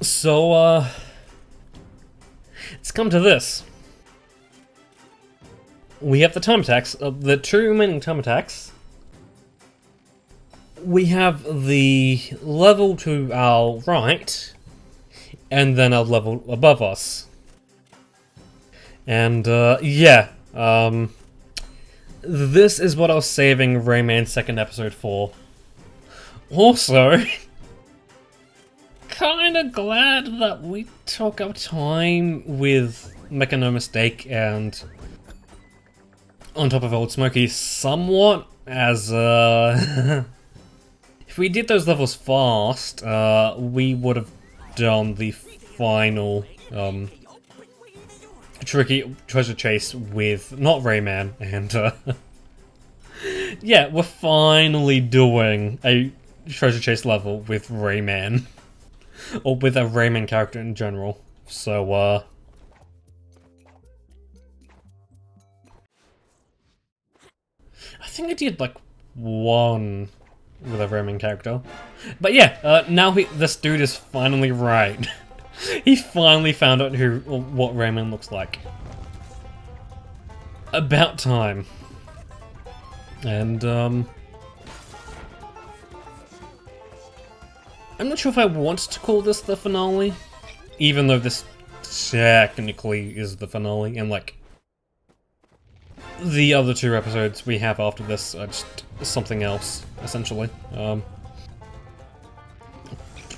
So, it's come to this. We have the time attacks, the two remaining time attacks. We have the level to our right, and then a level above us. And, this is what I was saving Rayman's second episode for. Also, kinda glad that we took our time with Make No Mistake and On Top of Old Smoky somewhat, as, if we did those levels fast, we would have done the final, tricky treasure chase with not Rayman, and yeah, we're finally doing a treasure chase level with Rayman, or with a Rayman character in general. So I think I did like one with a Rayman character, but yeah, now this dude is finally right. He finally found out what Rayman looks like. About time. And, I'm not sure if I want to call this the finale, even though this technically is the finale, and like, the other two episodes we have after this are just something else, essentially.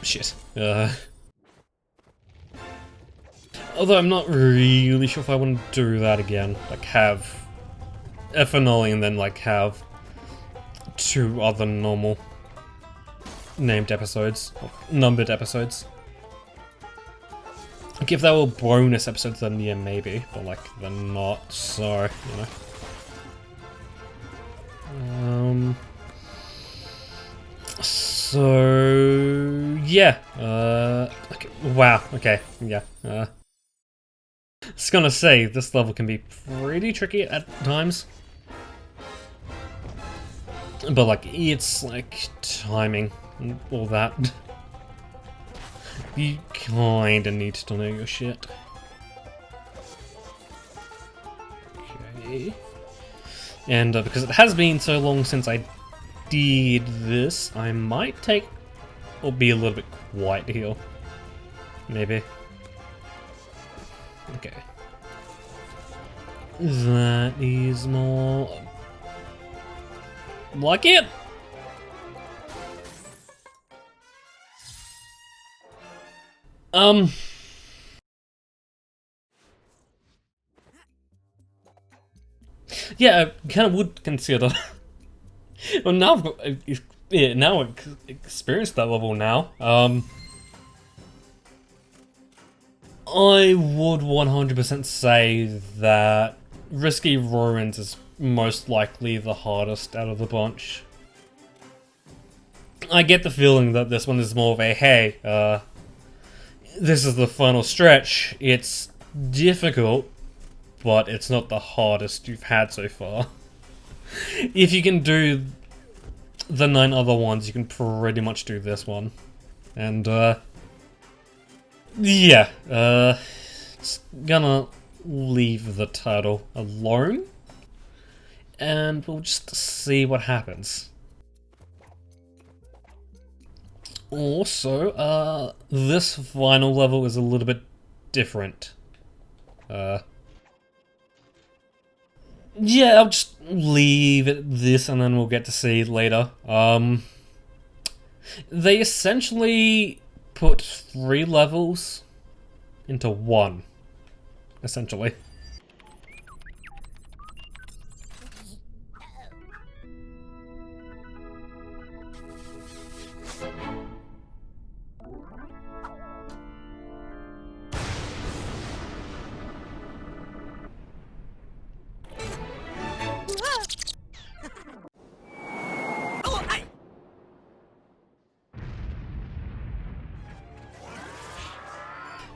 Shit. Although I'm not really sure if I want to do that again. Like, have a finale and then, like, have two other normal named episodes, or numbered episodes. Like, if they were bonus episodes, then yeah, maybe. But, like, they're not, so, you know. So, yeah. Okay, wow, okay, yeah. I was gonna say, this level can be pretty tricky at times. But, like, it's, like, timing and all that. You kinda need to know your shit. Okay. And because it has been so long since I did this, I might take, or be a little bit quiet here. Maybe. Okay. That is more like it. Yeah, I kind of would consider. Well, now I've got, yeah, now I've experienced that level now. I would 100% say that Risky Ruins is most likely the hardest out of the bunch. I get the feeling that this one is more of a, hey, this is the final stretch. It's difficult, but it's not the hardest you've had so far. If you can do the 9 other ones, you can pretty much do this one. And, yeah, just gonna leave the title alone, and we'll just see what happens. Also, this final level is a little bit different. Yeah, I'll just leave it this, and then we'll get to see later. They essentially put 3 levels into 1, essentially.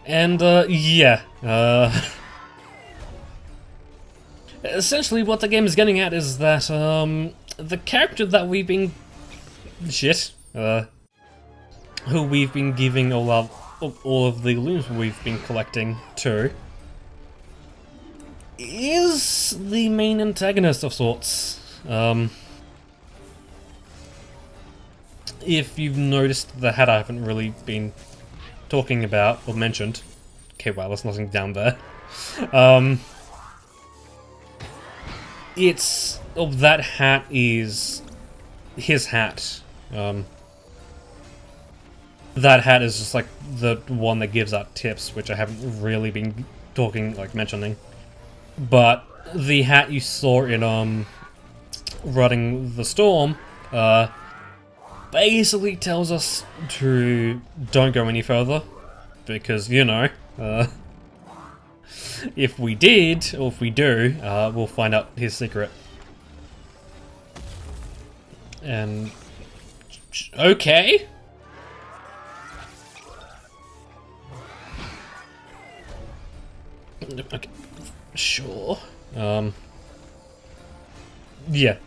And, yeah, essentially what the game is getting at is that, the character that we've been... who we've been giving all our of all of the looms we've been collecting too, is the main antagonist of sorts. If you've noticed the hat I haven't really been talking about or mentioned. Okay, wow, there's nothing down there. That hat is his hat. That hat is just like the one that gives out tips, which I haven't really been mentioning. But the hat you saw in Running the Storm, basically tells us to don't go any further, because, you know, if we did, or if we do, we'll find out his secret. And... okay? Okay, sure. Yeah,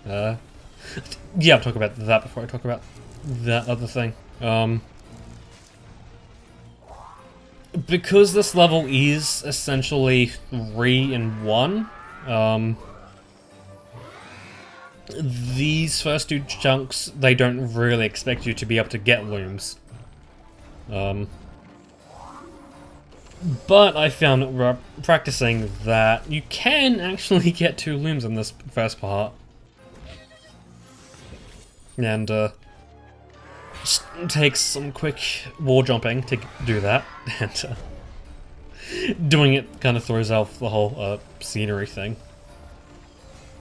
yeah, I'll talk about that before I talk about that other thing. Because this level is essentially 3 in 1, these first 2 chunks, they don't really expect you to be able to get looms. But I found practicing that you can actually get 2 looms in this first part. And, just takes some quick wall jumping to do that, and doing it kind of throws off the whole scenery thing.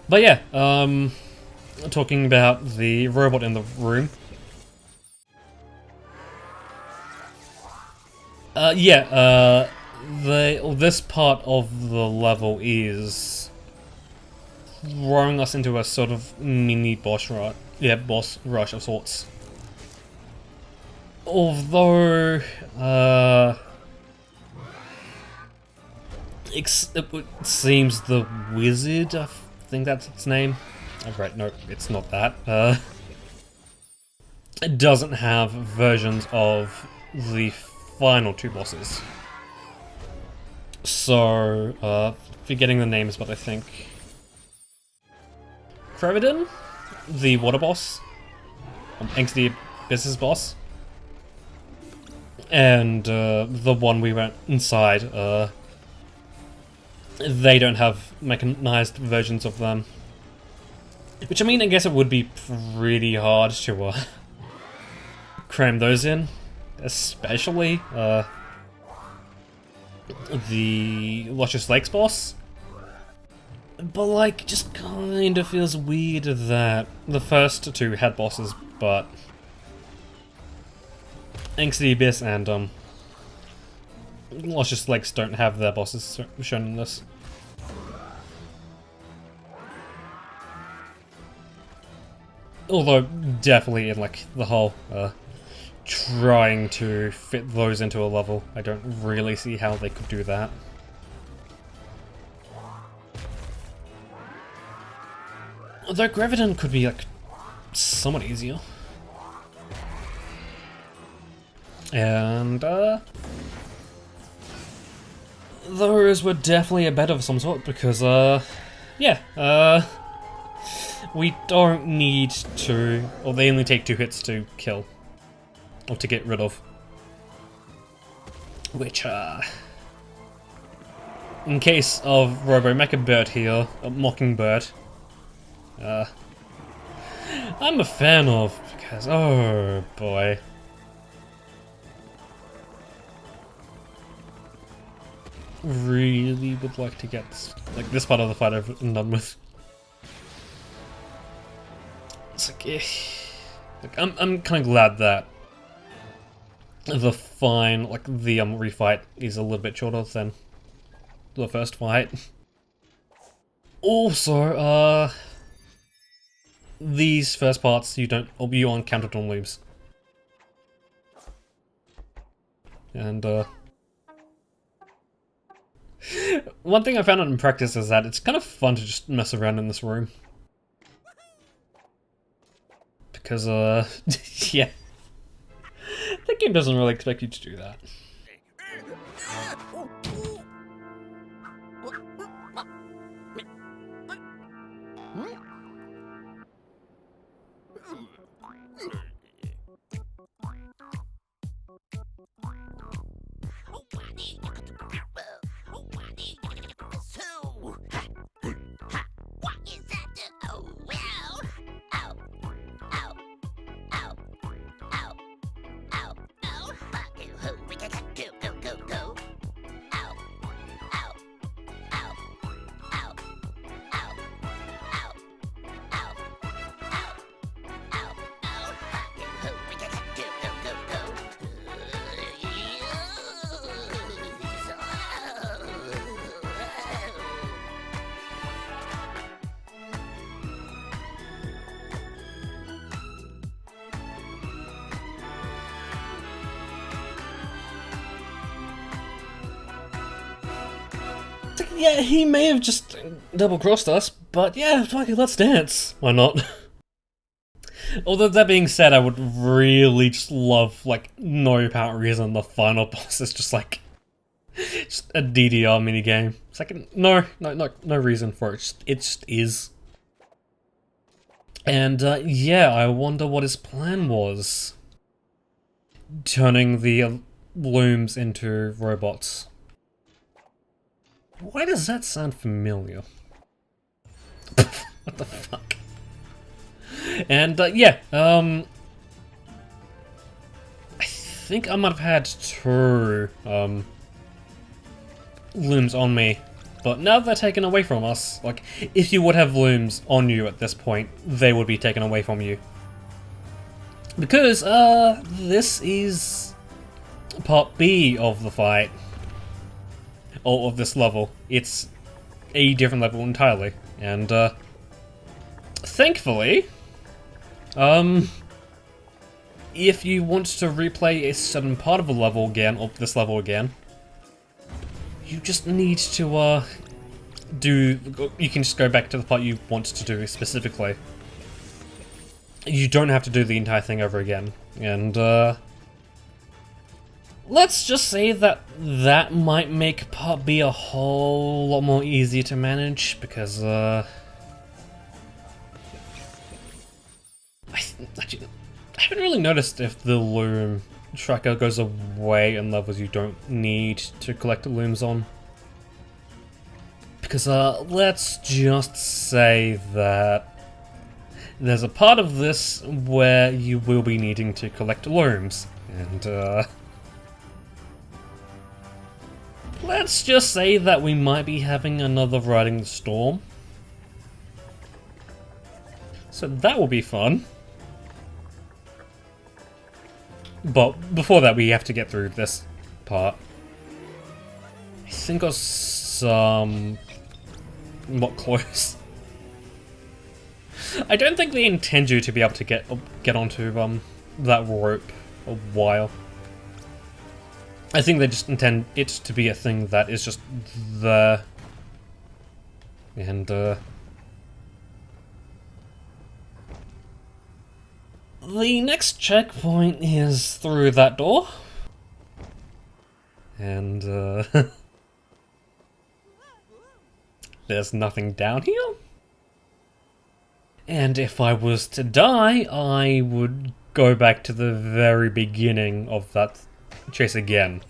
But yeah, talking about the robot in the room. This part of the level is throwing us into a sort of mini boss rush. Yeah, boss rush of sorts. Although, it seems the wizard, I think that's its name. Oh, right, no, it's not that. It doesn't have versions of the final 2 bosses. So, forgetting the names, but I think... Crevidon? The water boss? Angsty business boss? And the one we went inside, they don't have mechanized versions of them. Which, I mean, I guess it would be pretty hard to cram those in. Especially the Luscious Lakes boss. But, like, just kind of feels weird that the first 2 had bosses, but Angsty Abyss and Luscious Lakes don't have their bosses shown in this. Although, definitely in, like, the whole trying to fit those into a level, I don't really see how they could do that. Although Graviton could be, like, somewhat easier. And, those were definitely a bet of some sort, because, yeah, we don't need to... or they only take 2 hits to kill. Or to get rid of. Which, in case of Robo Mecha Bird here, a Mockingbird, I'm a fan of, because, oh boy. Really would like to get, like, this part of the fight over and done with. It's like, like I'm kind of glad that the refight is a little bit shorter than the first fight. Also, these first parts you aren't counted on looms. And, one thing I found out in practice is that it's kind of fun to just mess around in this room. Because, yeah. The game doesn't really expect you to do that. Yeah, he may have just double-crossed us, but yeah, fuck it, let's dance. Why not? Although that being said, I would really just love, like, no apparent reason the final boss is just like, just a DDR minigame. It's like, no reason for it, it just is. And, yeah, I wonder what his plan was. Turning the looms into robots. Why does that sound familiar? What the fuck? And, yeah, I think I might have had two, looms on me. But now they're taken away from us. Like, if you would have looms on you at this point, they would be taken away from you. Because, this is part B of the fight. Or of this level. It's a different level entirely. And, thankfully, if you want to replay a certain part of a level again, or this level again, you just need to, you can just go back to the part you want to do specifically. You don't have to do the entire thing over again. And, let's just say that that might make part B a whole lot more easier to manage, because, I haven't really noticed if the loom tracker goes away in levels you don't need to collect the looms on. Because, let's just say that there's a part of this where you will be needing to collect looms, and, let's just say that we might be having another Riding the Storm. So that will be fun. But before that, we have to get through this part. I think I was somewhat close. I don't think they intend you to be able to get onto that rope a while. I think they just intend it to be a thing that is just there. And, the next checkpoint is through that door. And, there's nothing down here. And if I was to die, I would go back to the very beginning of that chase again.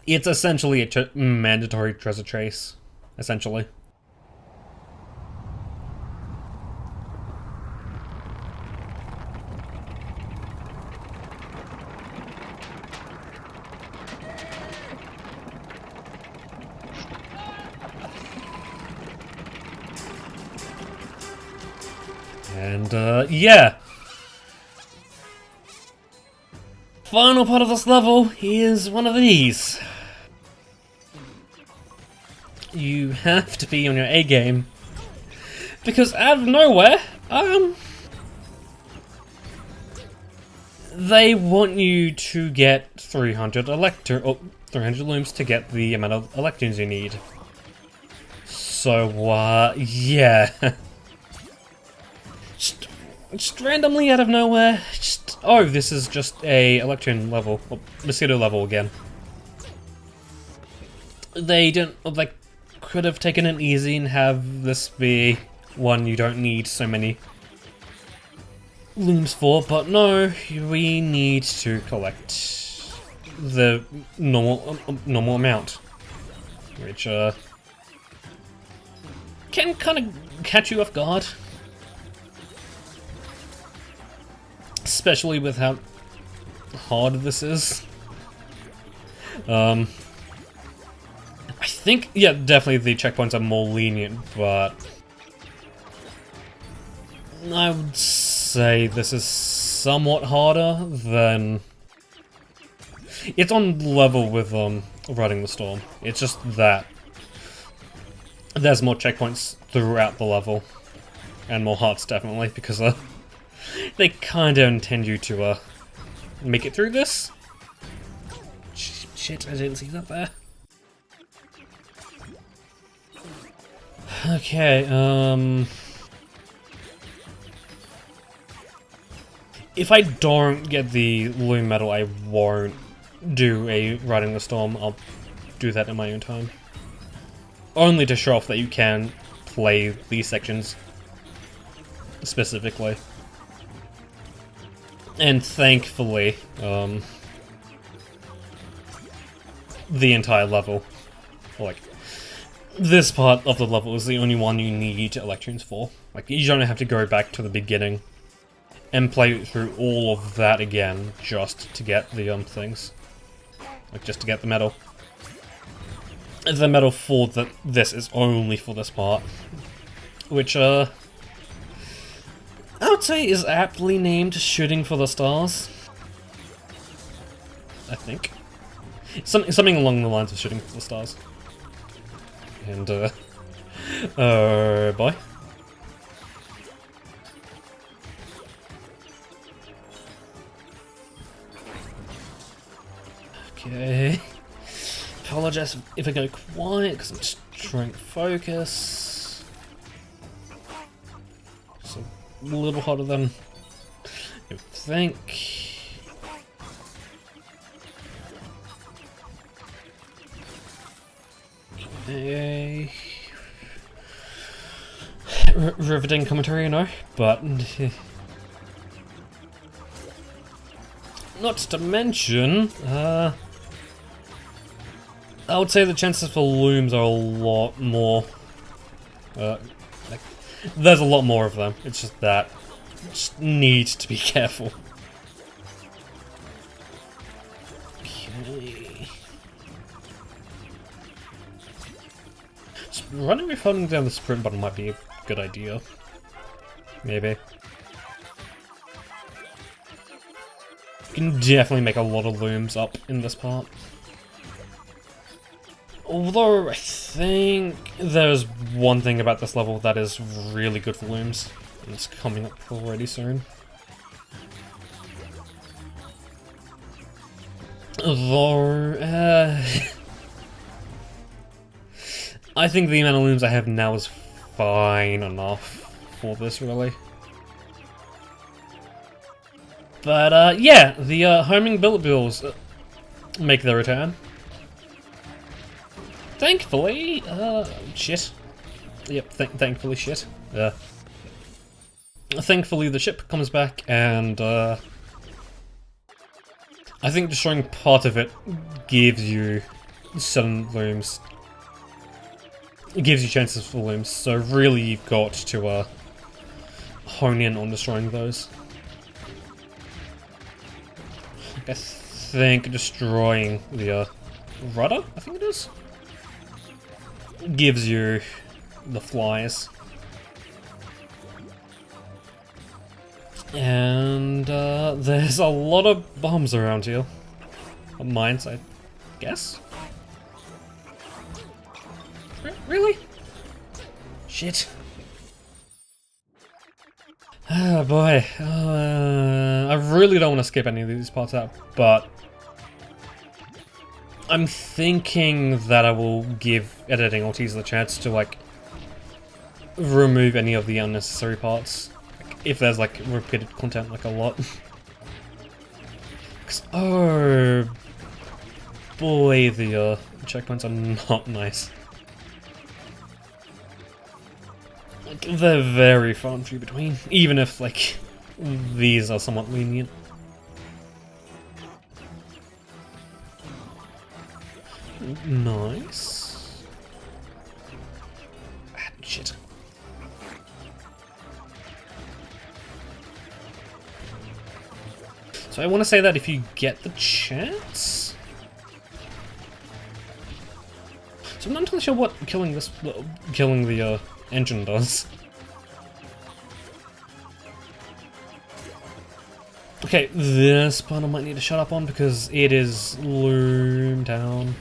It's essentially a mandatory treasure chase, essentially. And, yeah. Final part of this level is one of these. You have to be on your A game. Because out of nowhere, they want you to get 300 looms to get the amount of electrons you need. So, yeah. Just randomly out of nowhere, oh, this is just a electron level, or mosquito level again. They could have taken it easy and have this be one you don't need so many looms for, but no, we need to collect the normal amount, which can kind of catch you off guard. Especially with how hard this is. I think, yeah, definitely the checkpoints are more lenient, but I would say this is somewhat harder than... It's on level with Riding the Storm. It's just that there's more checkpoints throughout the level, and more hearts definitely, because they kind of intend you to make it through this. Shit, I didn't see that there. Okay, if I don't get the Loom Medal, I won't do a Riding the Storm. I'll do that in my own time. Only to show off that you can play these sections specifically. And thankfully, the entire level, like, this part of the level is the only one you need Electrons for. Like, you don't have to go back to the beginning and play through all of that again just to get the things. Like, just to get the medal. The medal for this is only for this part. Which, I would say is aptly named Shooting for the Stars. I think. Something along the lines of Shooting for the Stars. And, boy. Okay. Apologize if I go quiet, because I'm just trying to focus. It's a little hotter than you think. Okay. Riveting commentary, no, but not to mention, I would say the chances for looms are a lot more. Like, there's a lot more of them. It's just that you just need to be careful. Okay. So running with holding down the sprint button might be a good idea. Maybe. You can definitely make a lot of looms up in this part. Although, I think there's one thing about this level that is really good for looms. And it's coming up already soon. Although, I think the amount of looms I have now is fine enough for this, really. But, yeah, the homing billet bills make their return. Thankfully, shit. Yep, thankfully shit. Thankfully the ship comes back and, I think destroying part of it gives you some looms. It gives you chances for looms, so really you've got to, hone in on destroying those. I think destroying the, rudder, I think it is? Gives you the flies. And there's a lot of bombs around here. Mines, I guess? Really? Shit. Oh boy. I really don't want to skip any of these parts out, but I'm thinking that I will give editing Ortiz the chance to, like, remove any of the unnecessary parts. Like, if there's, like, repeated content, like, a lot. 'Cause, oh boy, the checkpoints are not nice. Like, they're very far and few between, even if, like, these are somewhat lenient. Nice. Ah, shit. So I want to say that if you get the chance... So I'm not entirely sure what killing the engine does. Okay, this part I might need to shut up on because it is Loom Town.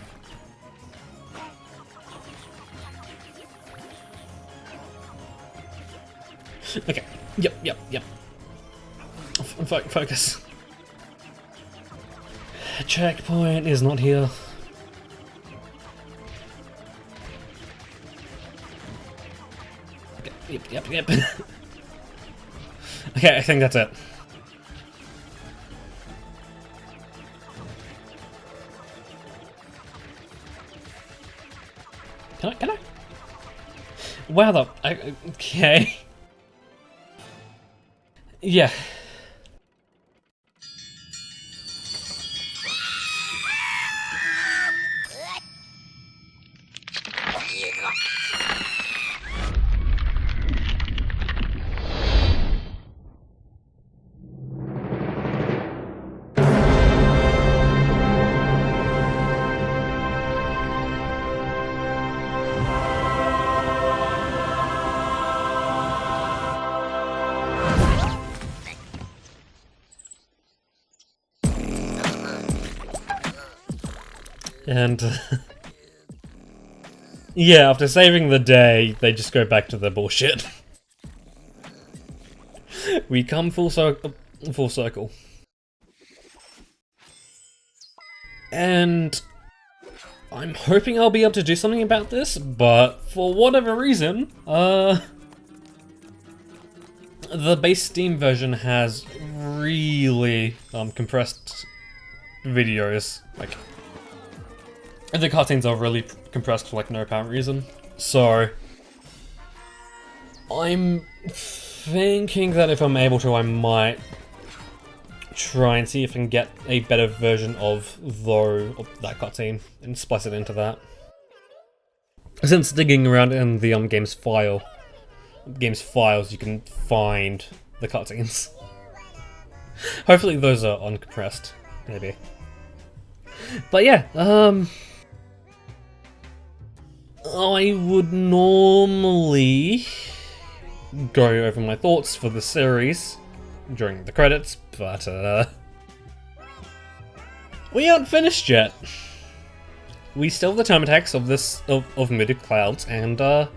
Okay, yep. Focus. Checkpoint is not here. Yep. Okay, I think that's it. Can I? Wow, okay. Yeah. And yeah, after saving the day, they just go back to their bullshit. We come full circle. And I'm hoping I'll be able to do something about this, but for whatever reason, the base Steam version has really compressed videos. Like, the cutscenes are really compressed for like no apparent reason. So I'm thinking that if I'm able to, I might try and see if I can get a better version of that cutscene and splice it into that. Since digging around in the game's files, you can find the cutscenes. Hopefully those are uncompressed, maybe. But yeah, I would normally go over my thoughts for the series during the credits, but we aren't finished yet. We still have the time attacks of Mythic Clouds, and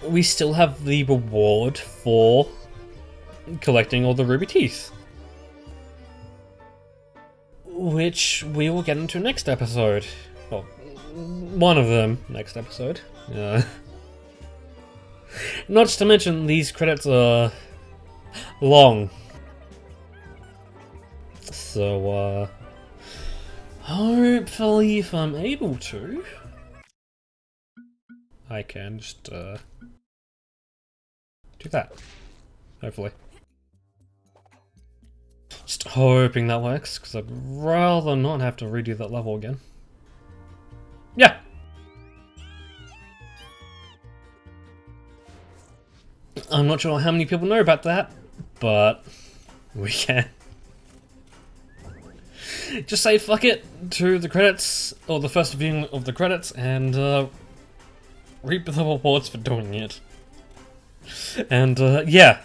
we still have the reward for collecting all the ruby teeth, which we will get into next episode. Well, one of them next episode. Not to mention, these credits are long. So, hopefully if I'm able to, I can just, do that. Hopefully. Just hoping that works, because I'd rather not have to redo that level again. Yeah! I'm not sure how many people know about that, but we can. Just say fuck it to the credits, or the first viewing of the credits, and reap the rewards for doing it. And yeah,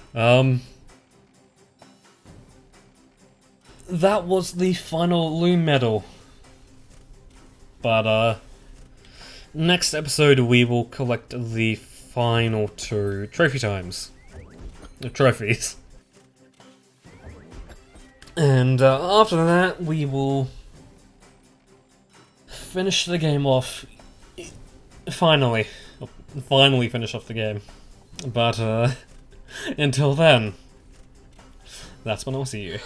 that was the final Loom medal. But next episode we will collect the final 2 trophies. And after that, we will finish the game off. Finally finish off the game. But until then, that's when I'll see you.